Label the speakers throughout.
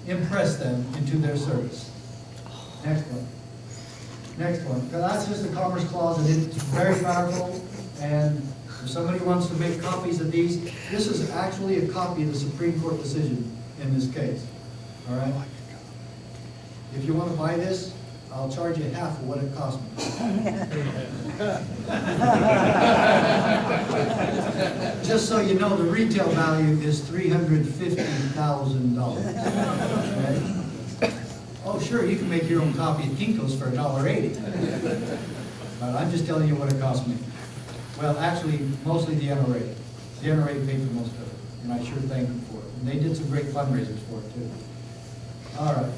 Speaker 1: impress them into their service. Next one. Next one. That's just a Commerce Clause, and it's very powerful. And if somebody wants to make copies of these, this is actually a copy of the Supreme Court decision in this case. All right? If you want to buy this, I'll charge you half of what it cost me. Just so you know, the retail value is $350,000. Okay? Oh, sure, you can make your own copy of Kinko's for $1.80. But I'm just telling you what it cost me. Well, actually, mostly the NRA. The NRA paid for most of it, and I sure thank them for it. And they did some great fundraisers for it, too. All right.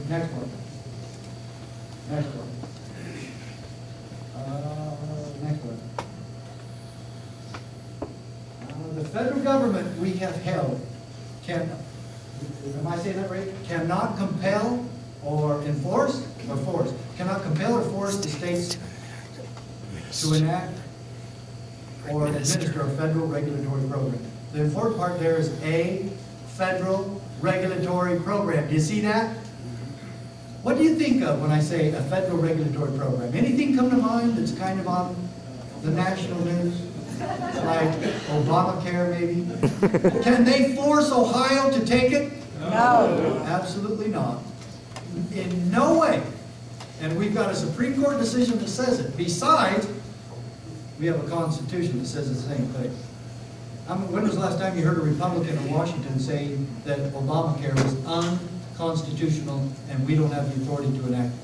Speaker 1: Next one. Next one. Next one. The federal government we have held am I saying that right? Cannot compel or enforce or force. Cannot compel or force the states to enact or administer a federal regulatory program. The important part there is a federal regulatory program. Do you see that? What do you think of when I say a federal regulatory program? Anything come to mind that's kind of on the national news? Like Obamacare, maybe? Can they force Ohio to take it?
Speaker 2: No.
Speaker 1: Absolutely not. In no way. And we've got a Supreme Court decision that says it. Besides, we have a Constitution that says the same thing. When was the last time you heard a Republican in Washington say that Obamacare was unconstitutional and we don't have the authority to enact it?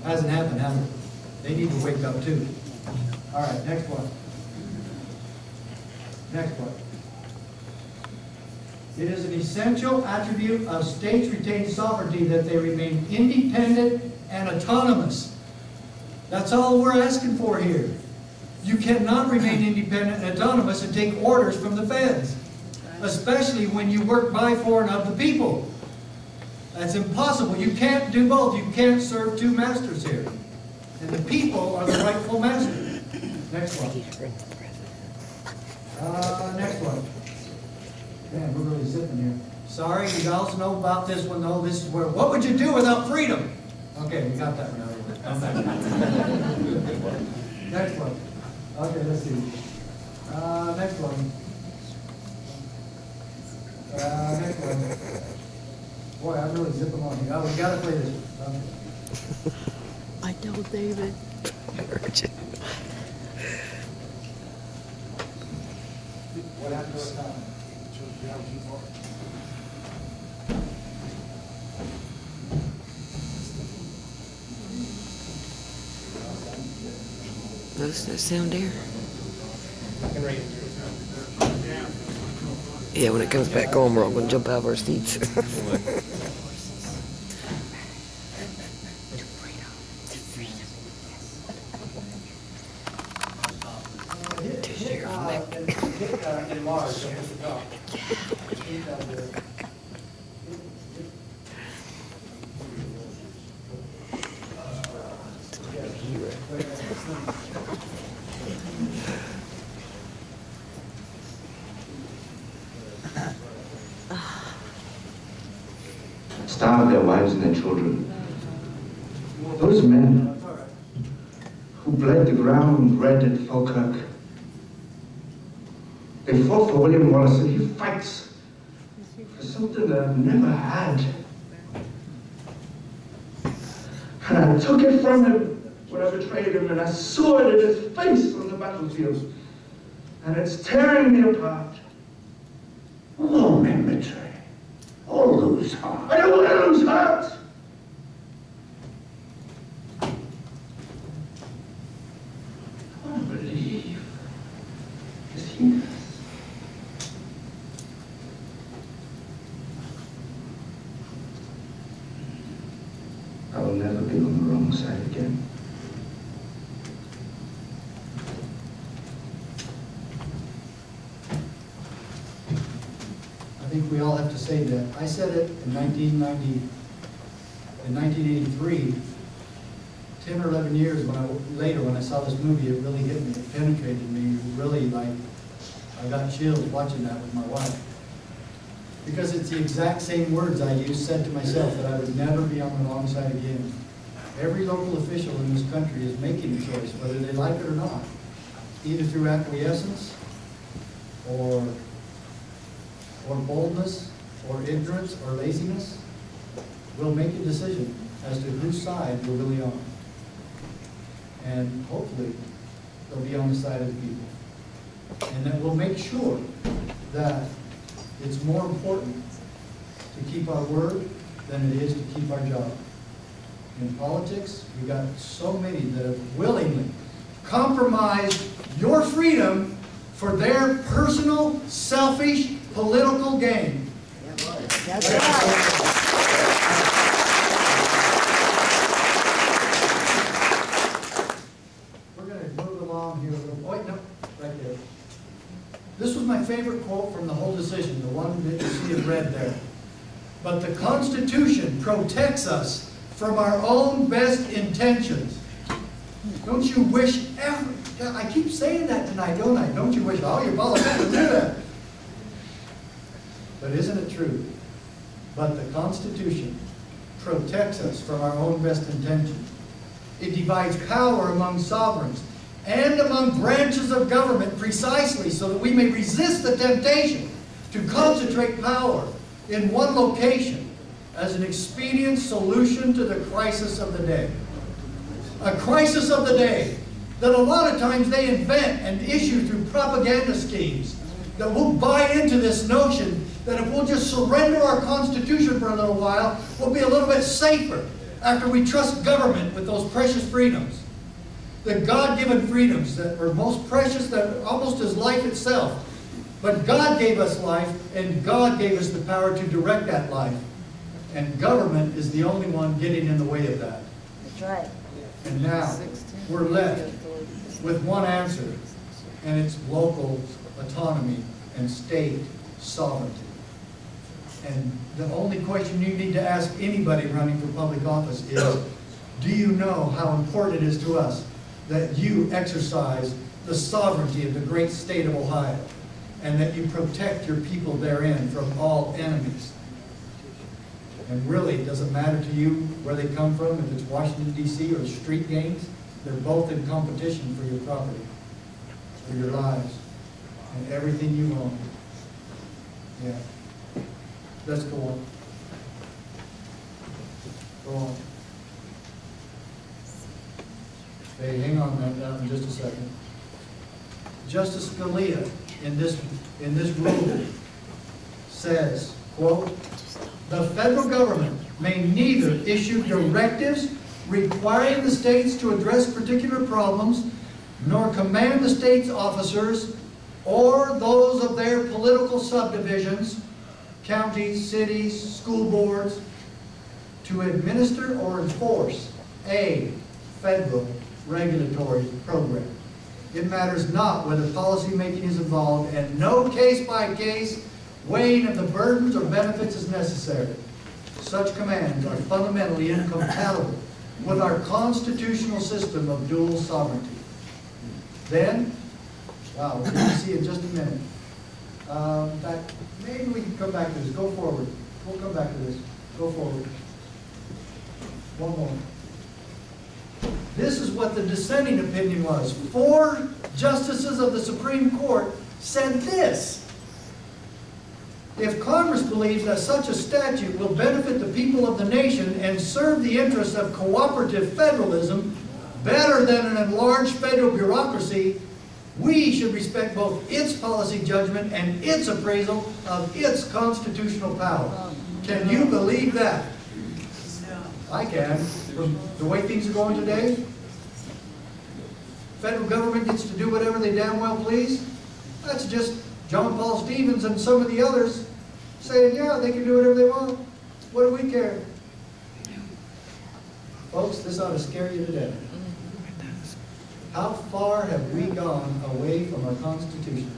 Speaker 1: Hasn't happened, has it? They need to wake up too. All right, next one. Next one. It is an essential attribute of states' retained sovereignty that they remain independent and autonomous. That's all we're asking for here. You cannot remain independent and autonomous and take orders from the feds, especially when you work by, for, and of the people. That's impossible. You can't do both. You can't serve two masters here. And the people are the rightful master. Next one. Next one. Man, we're really zipping here. Sorry, you also know about this one, though. This is where, what would you do without freedom? Okay, we got that one out of the way. Come back. Next one. Okay, let's see. Next one. Next one. Boy, I'm really zipping on here. Oh, we gotta play this one.
Speaker 2: I told David.
Speaker 1: What happened to our time?
Speaker 2: There's no sound there. Yeah, when it comes back on, we're all going to jump out of our seats.
Speaker 3: Starved their wives and their children. Those men who bled the ground red at Falkirk, they fought for William Wallace, and he fights for something that I've never had. And I took it from him when I betrayed him, and I saw it in his face on the battlefield. And it's tearing me apart.
Speaker 4: All men betray. All lose heart.
Speaker 3: I don't want to lose heart. I want to believe as he does. I will never be on the wrong side again.
Speaker 1: I think we all have to say that. I said it in 1983, 10 or 11 years later when I saw this movie, it really hit me, it penetrated me, really, like, I got chills watching that with my wife. because it's the exact same words I used, said to myself that I would never be on the wrong side again. Every local official in this country is making a choice, whether they like it or not, either through acquiescence or boldness or ignorance or laziness. We'll make a decision as to whose side we're really on. And hopefully, they'll be on the side of the people. And then we'll make sure that it's more important to keep our word than it is to keep our job. In politics, we've got so many that have willingly compromised your freedom for their personal, selfish, political gain.
Speaker 5: That's right.
Speaker 1: We're going to move along here a little. Oh, wait, no, right there. This was my favorite quote from the whole decision, the one that you see in red there. But the Constitution protects us from our own best intentions. Don't you wish ever, I keep saying that tonight, don't I? Don't you wish all your politicians knew that? But isn't it true? But the Constitution protects us from our own best intentions. It divides power among sovereigns and among branches of government precisely so that we may resist the temptation to concentrate power in one location as an expedient solution to the crisis of the day. A crisis of the day that a lot of times they invent and issue through propaganda schemes that we'll buy into this notion that if we'll just surrender our Constitution for a little while, we'll be a little bit safer after we trust government with those precious freedoms. The God-given freedoms that are most precious, that are almost as life itself. But God gave us life, and God gave us the power to direct that life. And government is the only one getting in the way of that.
Speaker 5: That's right.
Speaker 1: And now, we're left with one answer, and it's local autonomy and state sovereignty. And the only question you need to ask anybody running for public office is, do you know how important it is to us that you exercise the sovereignty of the great state of Ohio, and that you protect your people therein from all enemies? And really, it doesn't matter to you where they come from, if it's Washington, D.C. or street gangs. They're both in competition for your property, for your lives, and everything you own. Yeah. Let's go on. Go on. Hey, hang on that in just a second. Justice Scalia in this rule says, quote, "The federal government may neither issue directives requiring the states to address particular problems, nor command the state's officers or those of their political subdivisions, counties, cities, school boards, to administer or enforce a federal regulatory program. It matters not whether policy making is involved, and no case-by-case weighing of the burdens or benefits is necessary. Such commands are fundamentally incompatible with our constitutional system of dual sovereignty." Then, wow, we're going to see in just a minute. In fact, maybe we can come back to this. Go forward. We'll come back to this. Go forward. One more. This is what the dissenting opinion was. 4 justices of the Supreme Court said this: "If Congress believes that such a statute will benefit the people of the nation and serve the interests of cooperative federalism better than an enlarged federal bureaucracy, we should respect both its policy judgment and its appraisal of its constitutional power." Can you believe that? I can. From the way things are going today, federal government gets to do whatever they damn well please. That's just John Paul Stevens and some of the others saying, yeah, they can do whatever they want. What do we care? Folks, this ought to scare you to death. How far have we gone away from our Constitution?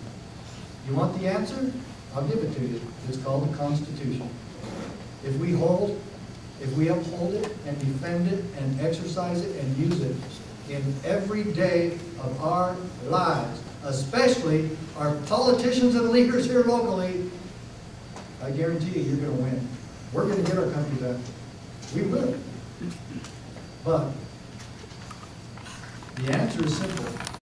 Speaker 1: You want the answer? I'll give it to you. It's called the Constitution. If we uphold it and defend it and exercise it and use it in every day of our lives, especially our politicians and leaders here locally, I guarantee you, you're gonna win. We're gonna get our country back. We will. But the answer is simple.